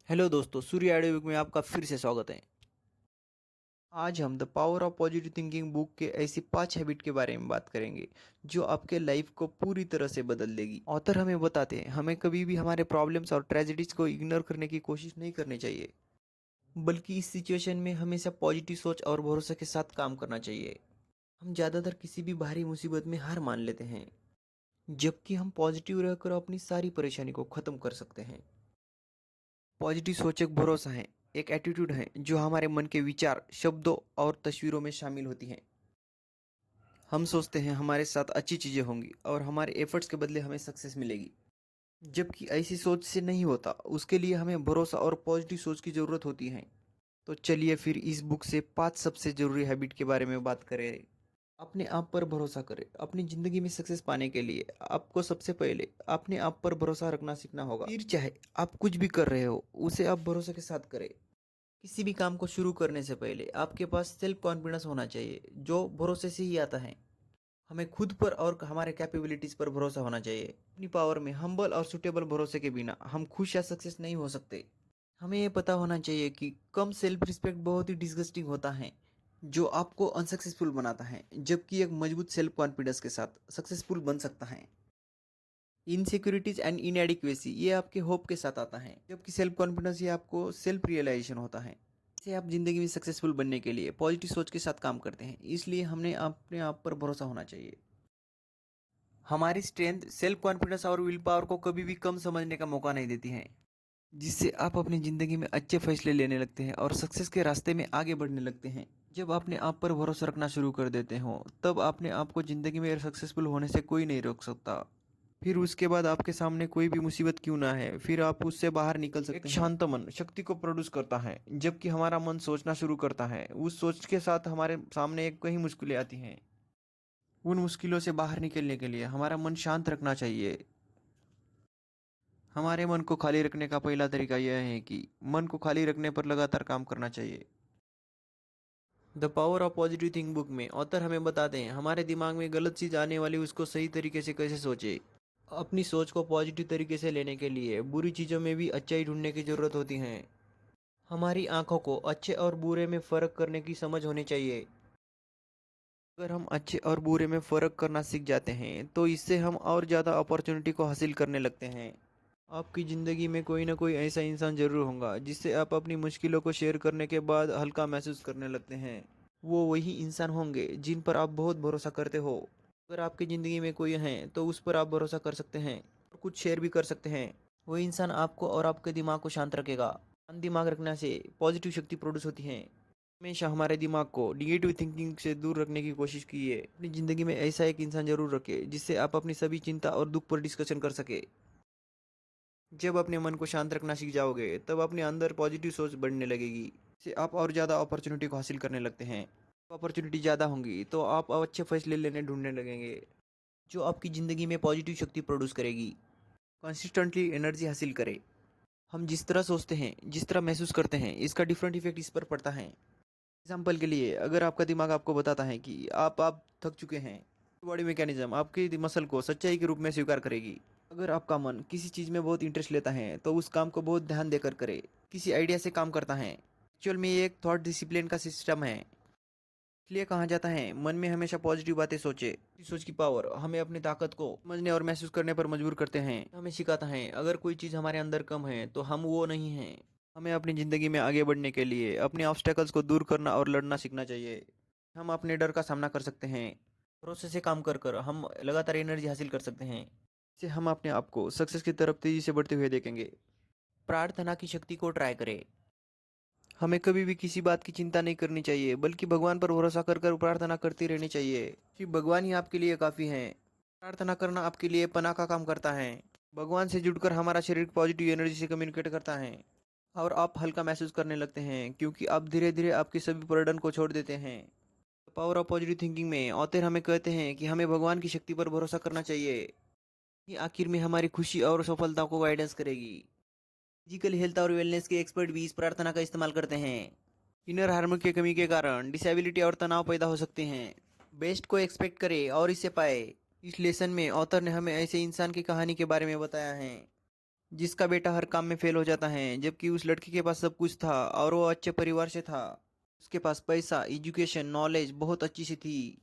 Hello दोस्तों, सूर्य audio book में आपका फिर से स्वागत है। आज हम the power of positive thinking book के ऐसी 5 हैबिट के बारे में बात करेंगे जो आपके लाइफ को पूरी तरह से बदल देगी। ऑथर हमें बताते हैं हमें कभी भी हमारे प्रॉब्लम्स और ट्रेजेडीज को इग्नोर करने की कोशिश नहीं करनी चाहिए, बल्कि इस सिचुएशन में हमेशा पॉजिटिव सोच और भरोसे के साथ काम करना चाहिए। हम ज़्यादातर किसी भी भारी मुसीबत में हार मान लेते हैं, जबकि हम पॉजिटिव रहकर अपनी सारी परेशानी को ख़त्म कर सकते हैं। पॉजिटिव सोच एक भरोसा है, एक एटीट्यूड है जो हमारे मन के विचार, शब्दों और तस्वीरों में शामिल होती हैं। हम सोचते हैं हमारे साथ अच्छी चीज़ें होंगी और हमारे एफर्ट्स के बदले हमें सक्सेस मिलेगी, जबकि ऐसी सोच से नहीं होता। उसके लिए हमें भरोसा और पॉजिटिव सोच की ज़रूरत होती है। तो चलिए फिर इस बुक से 5 सबसे ज़रूरी हैबिट के बारे में बात करें। अपने आप पर भरोसा करें। अपनी ज़िंदगी में सक्सेस पाने के लिए आपको सबसे पहले अपने आप पर भरोसा रखना सीखना होगा। फिर चाहे आप कुछ भी कर रहे हो, उसे आप भरोसे के साथ करें। किसी भी काम को शुरू करने से पहले आपके पास सेल्फ कॉन्फिडेंस होना चाहिए, जो भरोसे से ही आता है। हमें खुद पर और हमारे कैपेबिलिटीज पर भरोसा होना चाहिए। अपनी पावर में हम्बल और सुटेबल भरोसे के बिना हम खुश या सक्सेस नहीं हो सकते। हमें ये पता होना चाहिए कि कम सेल्फ रिस्पेक्ट बहुत ही डिस्गस्टिंग होता है, जो आपको अनसक्सेसफुल बनाता है, जबकि एक मजबूत सेल्फ कॉन्फिडेंस के साथ सक्सेसफुल बन सकता है। इनसिक्योरिटीज एंड इनएडिक्वेसी ये आपके होप के साथ आता है, जबकि सेल्फ कॉन्फिडेंस ये आपको सेल्फ रियलाइजेशन होता है। इसे आप जिंदगी में सक्सेसफुल बनने के लिए पॉजिटिव सोच के साथ काम करते हैं, इसलिए हमने अपने आप पर भरोसा होना चाहिए। हमारी स्ट्रेंथ, सेल्फ कॉन्फिडेंस और विल पावर को कभी भी कम समझने का मौका नहीं देती हैं, जिससे आप अपनी ज़िंदगी में अच्छे फैसले लेने लगते हैं और सक्सेस के रास्ते में आगे बढ़ने लगते हैं। जब अपने आप पर भरोसा रखना शुरू कर देते हो, तब अपने आप को ज़िंदगी में सक्सेसफुल होने से कोई नहीं रोक सकता। फिर उसके बाद आपके सामने कोई भी मुसीबत क्यों ना है, फिर आप उससे बाहर निकल सकते हैं। एक शांत मन शक्ति को प्रोड्यूस करता है, जबकि हमारा मन सोचना शुरू करता है। उस सोच के साथ हमारे सामने एक कई मुश्किलें आती हैं। उन मुश्किलों से बाहर निकलने के लिए हमारा मन शांत रखना चाहिए। हमारे मन को खाली रखने का पहला तरीका यह है कि मन को खाली रखने पर लगातार काम करना चाहिए। The power of positive think book में ऑथर हमें बताते हैं हमारे दिमाग में गलत चीज़ आने वाली उसको सही तरीके से कैसे सोचे। अपनी सोच को पॉजिटिव तरीके से लेने के लिए बुरी चीज़ों में भी अच्छाई ढूंढने की ज़रूरत होती है। हमारी आंखों को अच्छे और बुरे में फ़र्क करने की समझ होनी चाहिए। अगर हम अच्छे और बुरे में फ़र्क करना सीख जाते हैं, तो इससे हम और ज़्यादा अपॉर्चुनिटी को हासिल करने लगते हैं। आपकी ज़िंदगी में कोई ना कोई ऐसा इंसान ज़रूर होगा जिससे आप अपनी मुश्किलों को शेयर करने के बाद हल्का महसूस करने लगते हैं। वो वही इंसान होंगे जिन पर आप बहुत भरोसा करते हो। अगर आपकी ज़िंदगी में कोई है तो उस पर आप भरोसा कर सकते हैं और कुछ शेयर भी कर सकते हैं। वो इंसान आपको और आपके दिमाग को शांत रखेगा। शांत दिमाग रखने से पॉजिटिव शक्ति प्रोड्यूस होती है। हमेशा हमारे दिमाग को निगेटिव थिंकिंग से दूर रखने की कोशिश कीजिए। अपनी ज़िंदगी में ऐसा एक इंसान ज़रूर रखें जिससे आप अपनी सभी चिंता और दुख पर डिस्कशन कर सके। जब अपने मन को शांत रखना सीख जाओगे, तब अपने अंदर पॉजिटिव सोच बढ़ने लगेगी, इससे आप और ज़्यादा अपॉर्चुनिटी को हासिल करने लगते हैं। अपॉर्चुनिटी ज़्यादा होंगी तो आप अच्छे फैसले लेने ढूंढने लगेंगे, जो आपकी ज़िंदगी में पॉजिटिव शक्ति प्रोड्यूस करेगी। कंसिस्टेंटली एनर्जी हासिल करें। हम जिस तरह सोचते हैं, जिस तरह महसूस करते हैं, इसका डिफरेंट इफेक्ट इस पर पड़ता है। एग्जाम्पल के लिए, अगर आपका दिमाग आपको बताता है कि आप थक चुके हैं, बॉडी मैकेनिज्म आपकी मसल को सच्चाई के रूप में स्वीकार करेगी। अगर आपका मन किसी चीज़ में बहुत इंटरेस्ट लेता है, तो उस काम को बहुत ध्यान देकर करे, किसी आइडिया से काम करता है। एक्चुअल में ये एक थॉट डिसिप्लिन का सिस्टम है। इसलिए कहा जाता है मन में हमेशा पॉजिटिव बातें सोचे। सोच की पावर हमें अपनी ताकत को समझने और महसूस करने पर मजबूर करते हैं। हमें सिखाता है अगर कोई चीज़ हमारे अंदर कम है तो हम वो नहीं हैं। हमें अपनी ज़िंदगी में आगे बढ़ने के लिए अपने ऑब्स्टेकल्स को दूर करना और लड़ना सीखना चाहिए। हम अपने डर का सामना कर सकते हैं। भरोसे से काम कर कर हम लगातार एनर्जी हासिल कर सकते हैं। इससे हम अपने आप को सक्सेस की तरफ तेजी से बढ़ते हुए देखेंगे। प्रार्थना की शक्ति को ट्राई करें। हमें कभी भी किसी बात की चिंता नहीं करनी चाहिए, बल्कि भगवान पर भरोसा कर कर प्रार्थना करती रहनी चाहिए। कि भगवान ही आपके लिए काफ़ी हैं। प्रार्थना करना आपके लिए पनाह का काम करता है। भगवान से जुड़कर हमारा शरीर पॉजिटिव एनर्जी से कम्युनिकेट करता है और आप हल्का महसूस करने लगते हैं, क्योंकि आप धीरे धीरे आपकी सभी बर्डन को छोड़ देते हैं। पावर ऑफ पॉजिटिव थिंकिंग में ऑथर हमें कहते हैं कि हमें भगवान की शक्ति पर भरोसा करना चाहिए। ये आखिर में हमारी खुशी और सफलता को गाइडेंस करेगी। फिजिकल हेल्थ और वेलनेस के एक्सपर्ट भी इस प्रार्थना का इस्तेमाल करते हैं। इनर हार्मोन की कमी के कारण डिसेबिलिटी और तनाव पैदा हो सकते हैं। बेस्ट को एक्सपेक्ट करें और इसे पाए। इस लेसन में ऑथर ने हमें ऐसे इंसान की कहानी के बारे में बताया है जिसका बेटा हर काम में फेल हो जाता है, जबकि उस लड़के के पास सब कुछ था और वो अच्छे परिवार से था। उसके पास पैसा, एजुकेशन, नॉलेज बहुत अच्छी सी थी,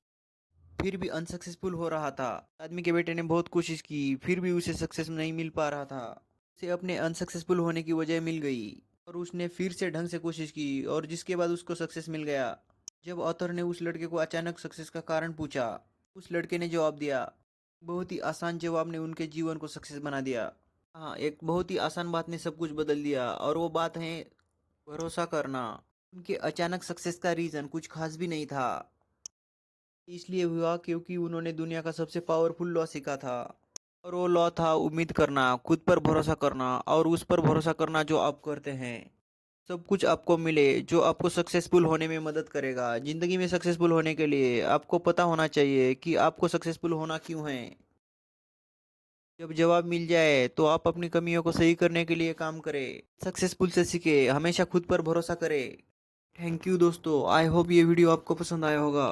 फिर भी अनसक्सेसफुल हो रहा था। आदमी के बेटे ने बहुत कोशिश की, फिर भी उसे सक्सेस नहीं मिल पा रहा था। उसे अपने अनसक्सेसफुल होने की वजह मिल गई और उसने फिर से ढंग से कोशिश की और जिसके बाद उसको सक्सेस मिल गया। जब ऑथर ने उस लड़के को अचानक सक्सेस का कारण पूछा, उस लड़के ने जवाब दिया। बहुत ही आसान जवाब ने उनके जीवन को सक्सेस बना दिया। हाँ, एक बहुत ही आसान बात ने सब कुछ बदल दिया और वो बात है भरोसा करना। उनके अचानक सक्सेस का रीज़न कुछ खास भी नहीं था। इसलिए हुआ क्योंकि उन्होंने दुनिया का सबसे पावरफुल लॉ सीखा था और वो लॉ था उम्मीद करना, खुद पर भरोसा करना और उस पर भरोसा करना जो आप करते हैं। सब कुछ आपको मिले जो आपको सक्सेसफुल होने में मदद करेगा। ज़िंदगी में सक्सेसफुल होने के लिए आपको पता होना चाहिए कि आपको सक्सेसफुल होना क्यों है। जब जवाब मिल जाए तो आप अपनी कमियों को सही करने के लिए काम करें। सक्सेसफुल से सीखे, हमेशा खुद पर भरोसा करें। थैंक यू दोस्तों, आई होप ये वीडियो आपको पसंद आया होगा।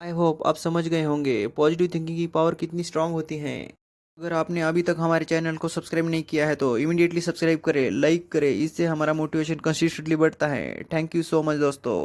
आई होप आप समझ गए होंगे पॉजिटिव थिंकिंग की पावर कितनी स्ट्रांग होती है। अगर आपने अभी तक हमारे चैनल को सब्सक्राइब नहीं किया है तो इमीडिएटली सब्सक्राइब करें, लाइक करें, इससे हमारा मोटिवेशन कंसिस्टेंटली बढ़ता है। थैंक यू सो मच दोस्तों।